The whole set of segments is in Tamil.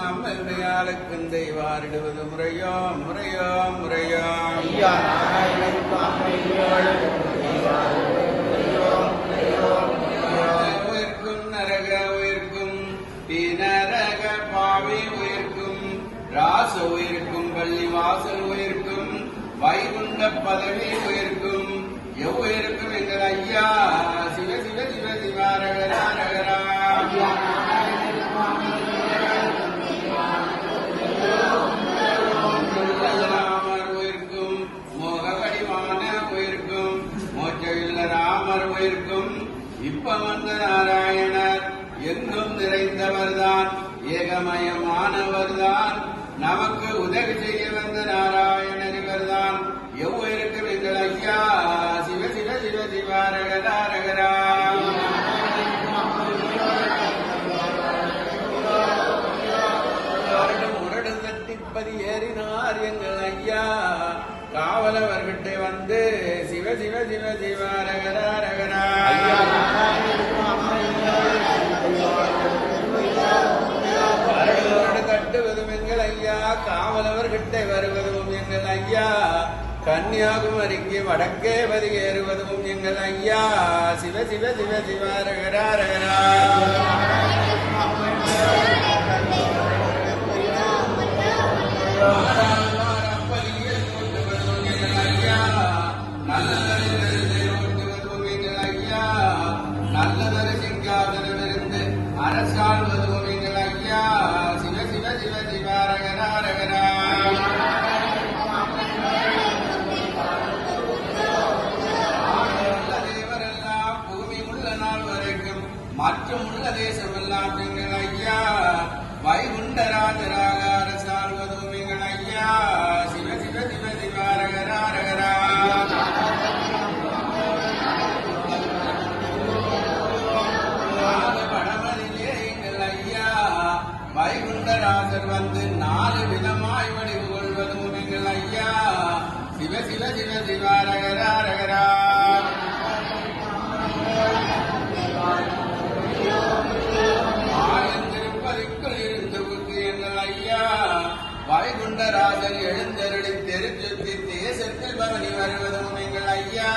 அம்மையாளுக்கும் தெய்வாரிடுவது முறையோ முறையோ முறையோ உயிர்க்கும் நரக உயிர்க்கும் நரக பாவி உயிர்க்கும் ராச உயிர்க்கும் பள்ளி வாசல் உயிர்க்கும் வைகுண்ட பதவி உயிர்க்கும் எவ்வுயிர்க்கும் எங்கள் ஐயா சிவ சிவ சிவ சிவாரகரா ரகரா ராமர் உயிர்க்கும் மோக வடிவான உயிர்க்கும் மோட்சவில்ல ராமர் உயிர்க்கும் இப்ப வந்த நாராயணர் எங்கும் நிறைந்தவர்தான் ஏகமயமானவர்தான் நமக்கு உதவி செய்ய வந்த நாராயணர் இவர்தான் எவ்வுயிருக்கும் எங்கள் ஐயா சிவ சிவ சிவ சிவாரகரா ரகரா தட்டிப்பதி ஏறினார் எங்கள் ஐயா காவலவர்கிட்ட வந்து சிவ சிவ சிவ சிவாரகரா ரகரா தட்டுவதும் எங்கள் ஐயா காவலவர்கிட்ட வருவதும் எங்கள் ஐயா கன்னியாகுமரிக்கு வடக்கே பதிகேறுவதும் எங்கள் ஐயா சிவ சிவ சிவ சிவாரகரா ரகரா நல்லதொரு சிங்காதனமிருந்து அரசாள்வதும் எங்கள் ஐயா சிவ சிவ சிவ சிவாரகரா ரகரா தேவரெல்லாம் பூமி உள்ள நாள் வரைக்கும் மற்றும் உள்ள தேசமெல்லாம் எங்கள் ஐயா வைகுண்டராஜராக அரசாள்வதும் எங்கள் ஐயா சிவ சிவ சிவ சிவாரகரா ரகரா வடமதிலே எங்கள் ஐயா வைகுண்டராஜர் வந்து 4 விதமாய் வடிவு கொள்வதும் எங்கள் ஐயா சிவ சிவ சிவ சிவாரகரா ரகரா திருப்பதிக்குள் இருந்து எங்கள் ஐயா வைகுண்டராஜன் எழுந்தருளி தெருச்சுத்தி தேசத்தில் பவனி வருவதும் எங்கள் ஐயா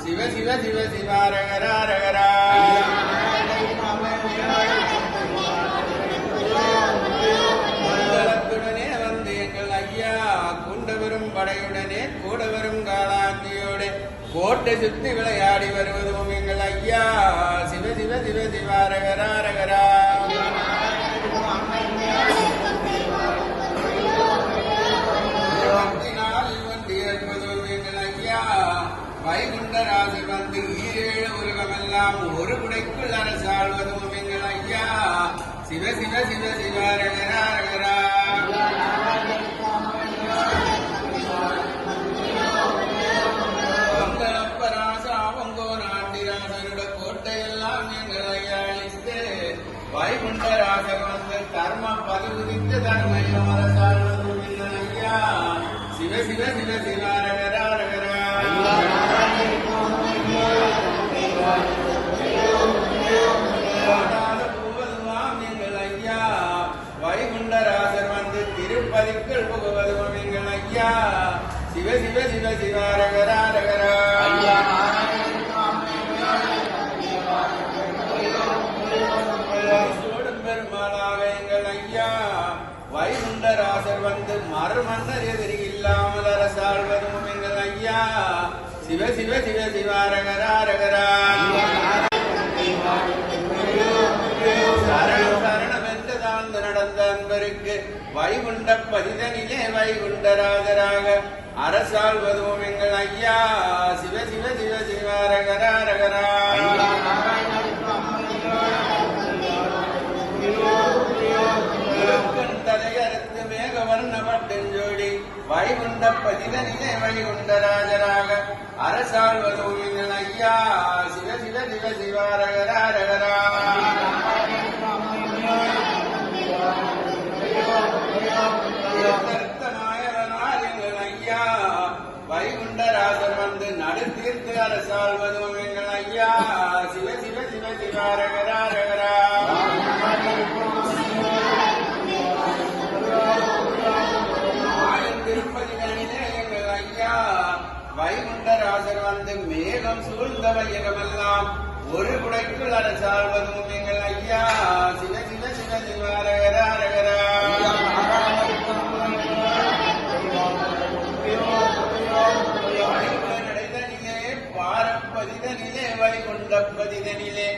சிவ சிவ சிவ சிவாரகரா ரகரா மண்டலத்துடனே வந்து எங்கள் ஐயா குண்டவரும் படையுடனே கூடவரும் காலாந்தியோடு கோட்டை சுத்தி விளையாடி வருவதும் எங்கள் ஐயா சிவ சிவ சிவ சிவாரகரா ரகரா எங்கள் ஐயா வைகுண்டராஜர் வந்து 7 உலகமெல்லாம் ஒரு குடைக்குள் அரசாள்வதும் எங்கள் ஐயா சிவ சிவ சிவ சிவாரகரா ரகரா ஆண்டிராசனுட கோட்டையெல்லாம் எங்கள் ஐயா அழித்து வைகுண்டராஜர் வந்து தர்ம பதுகுதித்து தர்மையும் அரசாள்வதும் எங்கள் ஐயா சிவ சிவ சிவ சிவாரகரா ரகரா புகுவதுமாம் எங்கள் ஐயா வைகுண்டராஜர் வந்து திருப்பதிக்குள் புகுவதும் எங்கள் ஐயா சிவ சிவ சிவ சிவாரகரா ரகரா பெருமாளாக எங்கள் ஐயா வைகுண்டராசர் வந்து மறுமன்னர் எதிரி இல்லாமல் அரசாள்வதும் எங்கள் ஐயா சிவ சிவ சிவ சிவாரகரா ரகரா சரணம் சரணம் என்று தாழ்ந்து நடந்த அன்பருக்கு வைகுண்ட பதிதனிலே வைகுண்டராஜராக அரசாள்வதும் எங்கள் ஐயா சிவ சிவ சிவ சிவாரகரா ரகரா தலையறுத்து மேகவர்ணப்பட்டெஞ்சோடி வைகுண்ட பதிதனிலே வைகுண்டராஜராக அரசாள்வதும் எங்கள் ஐயா சிவ சிவ சிவ சிவாரகரா ரகரா அரசாள்வதும் எங்கள் ஐயா சிவ சிவ சிவ சிவாரகரா திருப்பதிகளிலே எங்கள் ஐயா வைகுண்டராசர் வந்து மேகம் சூழ்ந்த வையகமெல்லாம் ஒரு குடைக்குள் அரசாள்வதும் எங்கள் ஐயா சிவ சிவ சிவ சிவாரகரா பாரப்பதிதனிலே வைகுண்டப்பதிதனிலே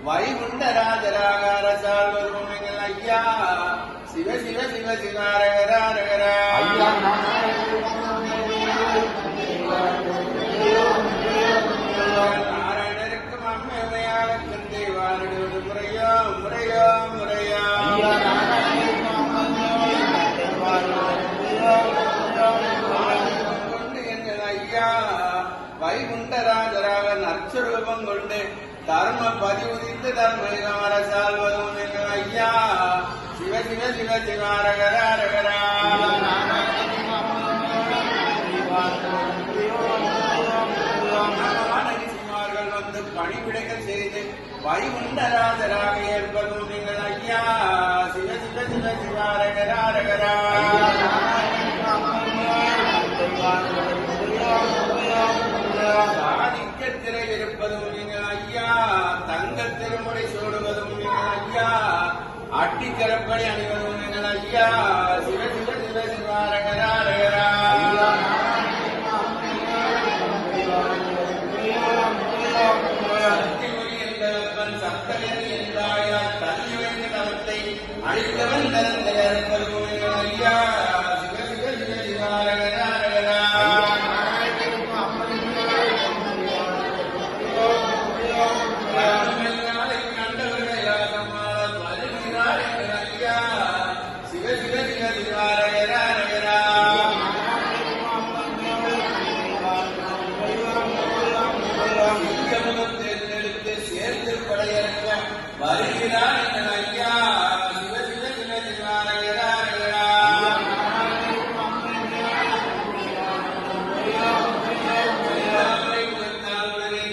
வைகுண்டராஜராக அரசாள்வதும் எங்கள் ஐயா சிவ சிவ சிவ சிவாரகரா நாராயணருக்கும் அம்மையாளுக்கும் தேவாரிடுவது முறையோ முறையோ முறையோ கொண்டு எங்கள் ஐயா வைகுண்டராஜராக நற்சுரூபம் கொண்டு தர்ம பதிவுதித்து தர்மலிகம் அரசாள்வதும் எங்கள் ஐயா சிவ சிவ சிவ சிவாரகரா ரிஷிமார்கள் வந்து பணிவிடைகள் செய்து வைகுண்டராஜராக ஏற்பதும் எங்கள் ஐயா சிவ சிவ சிவ சிவாரகரா சாதிக்க திரை இருப்பதும் எங்கள் ஐயா தங்க திருமுறை சூடுவதும் எங்கள் ஐயா அட்டிக்கரப்படி அணிவதும் எங்கள் ஐயா சிவ சிவ சிவ சிவாரகரா சக்திமொழி என்பவன் சப்தகதி என்றாயால் தள்ளி வைத்த தவத்தை அழித்தவன் தரத்தை அறுப்பதும் எங்கள் ஐயா சிவ சிவ சிவ சிவாரகரா சேர்ந்து படையற்ற வருகிறார் எங்கள் ஐயா சிவ சிவ சிவ சிவாரகரா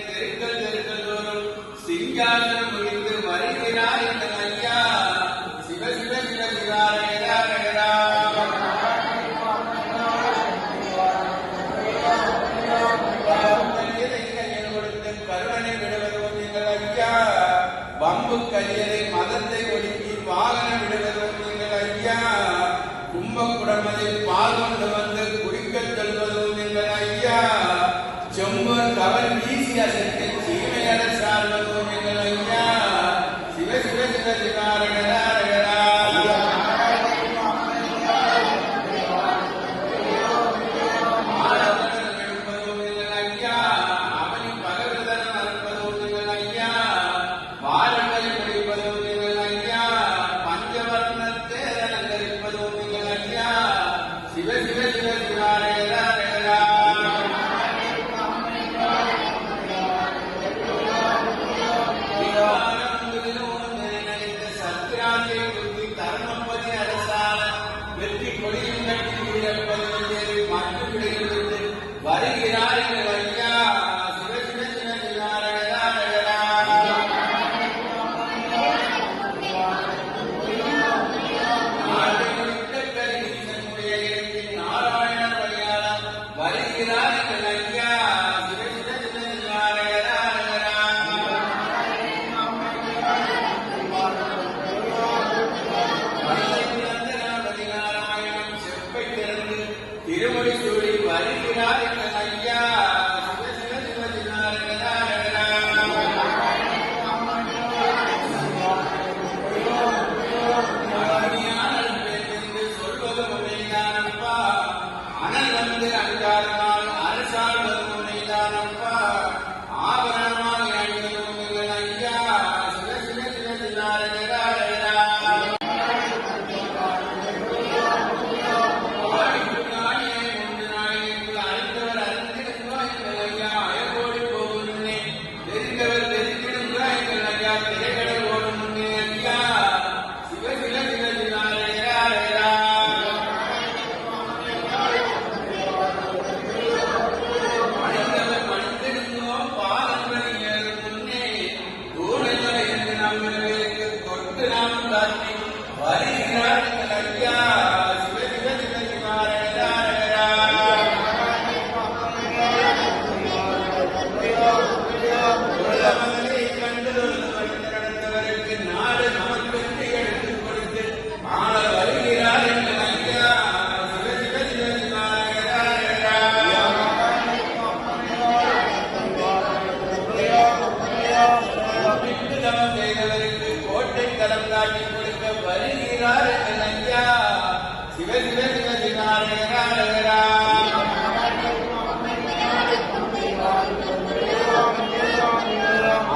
தெருக்கள் தெருக்கள் தோறும் சிங்காசனம் முடிந்து வருகிறார் எங்கள் ஐயா சிவ சிவ சிவ சிவாரகரா கருவனை விடுவதும் எங்கள் ஐயா பம்பு கையரை மதத்தை ஒடுக்கி வாகனம் விடுவதும் எங்கள் ஐயா கும்பகுடமதில் பால் கொண்டு வந்து குடிக்கச் சொல்வதும் எங்கள் ஐயா செம்பர் கவல் வீசி அதற்கு சீமையட சார்வதும் எங்கள் ஐயா சிவ சிவ சிவ சிவாரகரா சிவ சிவ வருகிறார் எங்கள் ஐயா சிவ சிவ சிவ சிவாரகரா. உலகமலை கண்டு நடந்தவருக்கு நாடு நமக்கு எடுத்துக் கொடுத்து ஆள வருகிறார் எங்கள் ஐயா சிவ சிவ சிவ சிவாரகரா. தவம் செய்தவருக்கு கோட்டை தலம் காட்டி கொடுக்க வருகிறார் எங்கள் ஐயா சிவ சிவ சிவ சிவாரகரா.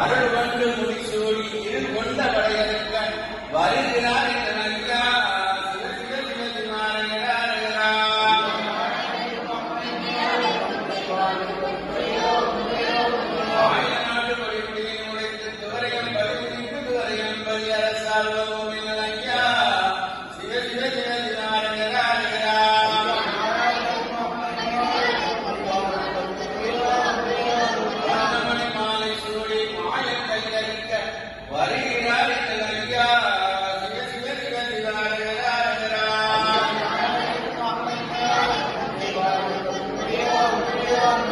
அருள் கொண்டு முடிசூடி இருள் கொண்ட படையற்கண் வருகிறார் எங்கள் ஐயா சிவ சிவ சிவ சிவாரகரா. ஆயிரநாடு படைப்பினை உடைத்து துவரையம் பகுதிக்கு துவரையம் பதி அரசாள்வோம் எங்கள் ஐயா சிவ சிவ சிவ சிவாரகரா. மணி மாலை சூடி மாயம் கையளிக்க வருகிறார் எங்கள் ஐயா சிவ சிவ சிவ சிவாரகரா.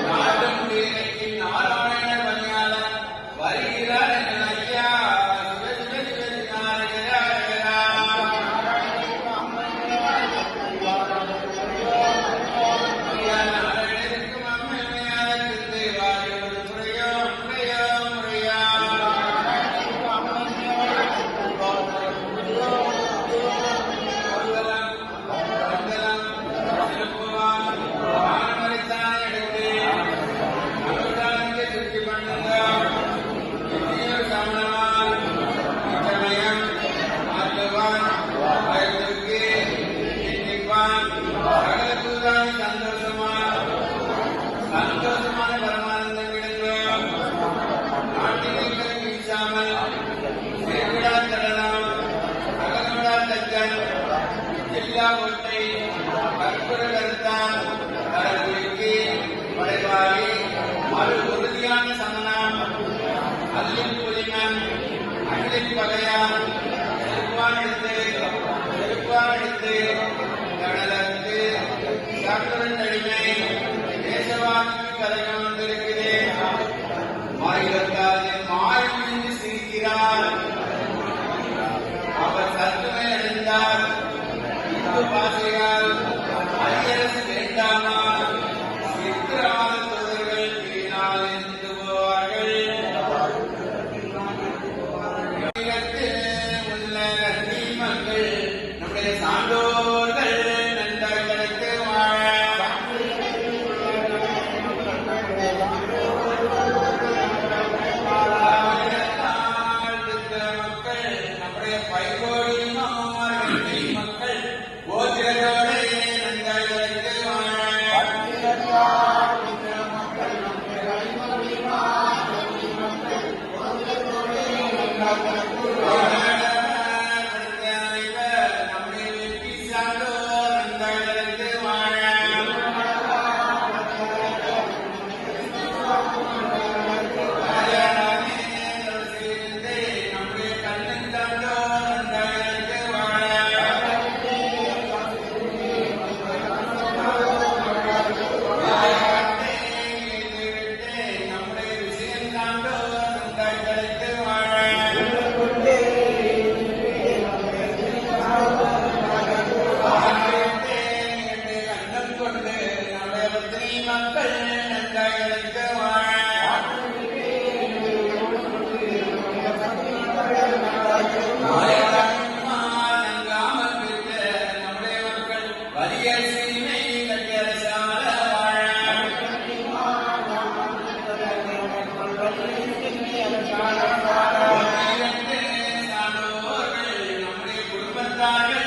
நாட்டம் வீரக்கு நாராயண பணியாளர் வருகிறார் எங்கள் ஐயா சிவ சிவ சிவ சிவாரகரா. நாராயணனுக்கும் அம்மையாருக்கு வாரியோடு முறையோ முறையோ முறையா. சந்தோஷமான பரமானந்தம் விடுங்கள். நாட்டினை வீசாமல் சேவிடா தரலாம் அகனோடா தச்சன் எல்லா ஒற்றை கற்புர கருத்தான் கடவுளுக்கு படைவாளி மறு உறுதியான சமணம் அல்லின் புலிமன் அகிலின் பகையான் செருப்பான் எடுத்து கடலத்து சாக்குரன் அடிமை தேசவாக்கு கதைகள் வந்திருக்கிறேன். மாயிரத்தாலே மாயம் என்று சிரிக்கிறார். அவர் சத்துமை அடைந்தார். இந்து பாசையால் அரியரசு வேண்டாமால் சித்திரமான தோழர்கள் வீணால் இருந்து போவார்கள். உள்ள நன்றி மக்கள் நம்முடைய சான்றோர்கள் நன்றாய் கிடைத்து வாழ மக்கள் நம்முடைய பைகோடி மக்கள் ஓத்திரத்தோடு நன்றாய் கிடைத்து வாழ நம்முடைய வெற்றி சான்றோர் நன்றாய் கிடைத்து வாழ நம்முடைய கண்ணன் சான்றோர் நன்றாய் கிடைத்து வாழ நம்முடைய விஷயம் சான்றோர் நன்றாய் கிடைத்து வாழ கண்ணம் கொண்டு நம்முடைய பத்தினி மக்கள் நன்றாய் கிடைத்து வாழ நன்காமல் இருக்க நம்முடைய மக்கள் வலிய சீமை கட்டியரசால வாழ சான்றோர்கள் நம்முடைய குடும்பத்தார்கள்